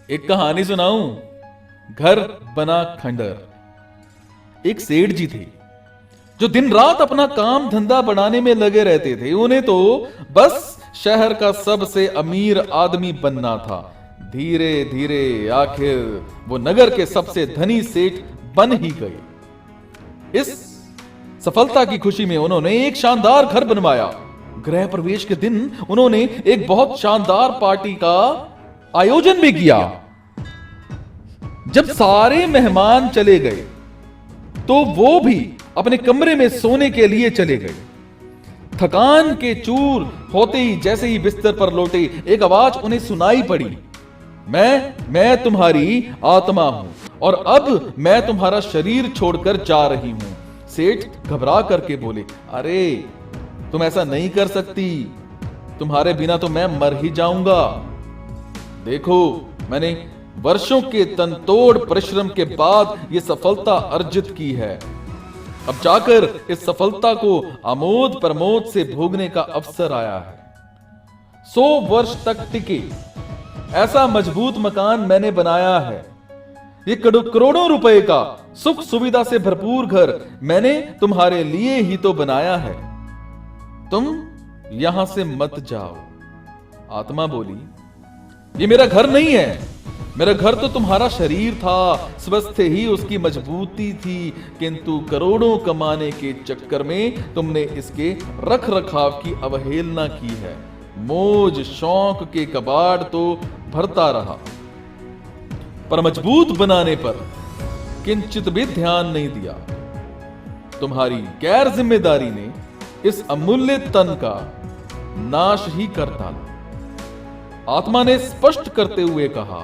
एक कहानी सुनाऊं। घर बना खंडर। एक सेठ जी थे जो दिन रात अपना काम धंधा बढ़ाने में लगे रहते थे। उन्हें तो बस शहर का सबसे अमीर आदमी बनना था। धीरे धीरे आखिर वो नगर के सबसे धनी सेठ बन ही गए। इस सफलता की खुशी में उन्होंने एक शानदार घर बनवाया। गृह प्रवेश के दिन उन्होंने एक बहुत शानदार पार्टी का आयोजन भी किया। जब सारे मेहमान चले गए तो वो भी अपने कमरे में सोने के लिए चले गए। थकान के चूर होते ही जैसे ही बिस्तर पर लौटे, एक आवाज उन्हें सुनाई पड़ी, मैं तुम्हारी आत्मा हूं और अब मैं तुम्हारा शरीर छोड़कर जा रही हूं। सेठ घबरा करके बोले, अरे तुम ऐसा नहीं कर सकती, तुम्हारे बिना तो मैं मर ही जाऊंगा। देखो, मैंने वर्षों के तनतोड़ परिश्रम के बाद यह सफलता अर्जित की है। अब जाकर इस सफलता को आमोद प्रमोद से भोगने का अवसर आया है। 100 वर्ष तक टिके ऐसा मजबूत मकान मैंने बनाया है। ये करोड़ों रुपए का सुख सुविधा से भरपूर घर मैंने तुम्हारे लिए ही तो बनाया है। तुम यहां से मत जाओ। आत्मा बोली, ये मेरा घर नहीं है, मेरा घर तो तुम्हारा शरीर था। स्वस्थ ही उसकी मजबूती थी, किंतु करोड़ों कमाने के चक्कर में तुमने इसके रख रखाव की अवहेलना की है। मौज शौक के कबाड़ तो भरता रहा, पर मजबूत बनाने पर किंचित भी ध्यान नहीं दिया। तुम्हारी गैर जिम्मेदारी ने इस अमूल्य तन का नाश ही कर डाला। आत्मा ने स्पष्ट करते हुए कहा,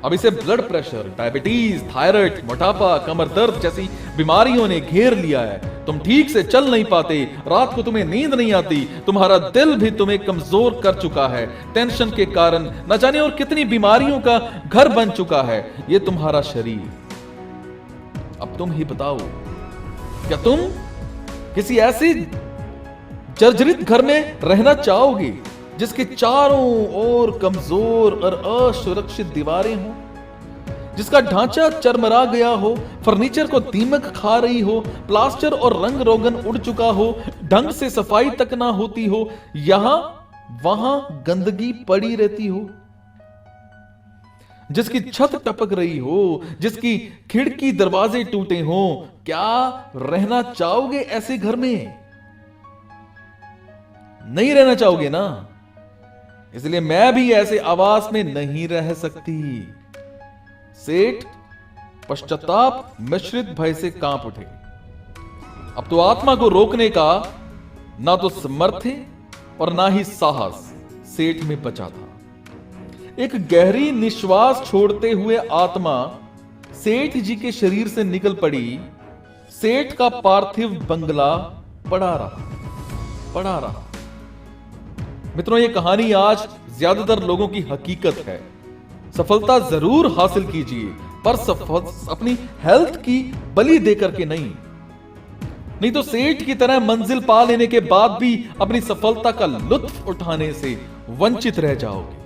अब इसे ब्लड प्रेशर, डायबिटीज, थायराइड, मोटापा, कमर दर्द जैसी बीमारियों ने घेर लिया है। तुम ठीक से चल नहीं पाते, रात को तुम्हें नींद नहीं आती, तुम्हारा दिल भी तुम्हें कमजोर कर चुका है। टेंशन के कारण न जाने और कितनी बीमारियों का घर बन चुका है यह तुम्हारा शरीर। अब तुम ही बताओ, क्या तुम किसी ऐसी जर्जरित घर में रहना चाहोगे जिसके चारों ओर कमजोर और असुरक्षित दीवारें हों, जिसका ढांचा चरमरा गया हो, फर्नीचर को दीमक खा रही हो, प्लास्टर और रंग रोगन उड़ चुका हो, ढंग से सफाई तक ना होती हो, यहां वहां गंदगी पड़ी रहती हो, जिसकी छत टपक रही हो, जिसकी खिड़की दरवाजे टूटे हो? क्या रहना चाहोगे ऐसे घर में? नहीं रहना चाहोगे ना? इसलिए मैं भी ऐसे आवास में नहीं रह सकती। सेठ पश्चाताप मिश्रित भय से कांप उठे। अब तो आत्मा को रोकने का ना तो सामर्थ्य और ना ही साहस सेठ में बचा था। एक गहरी निश्वास छोड़ते हुए आत्मा सेठ जी के शरीर से निकल पड़ी। सेठ का पार्थिव बंगला पड़ा रहा। मित्रों, ये कहानी आज ज्यादातर लोगों की हकीकत है। सफलता जरूर हासिल कीजिए, पर अपनी हेल्थ की बलि देकर के नहीं तो सेठ की तरह मंजिल पा लेने के बाद भी अपनी सफलता का लुत्फ उठाने से वंचित रह जाओगे।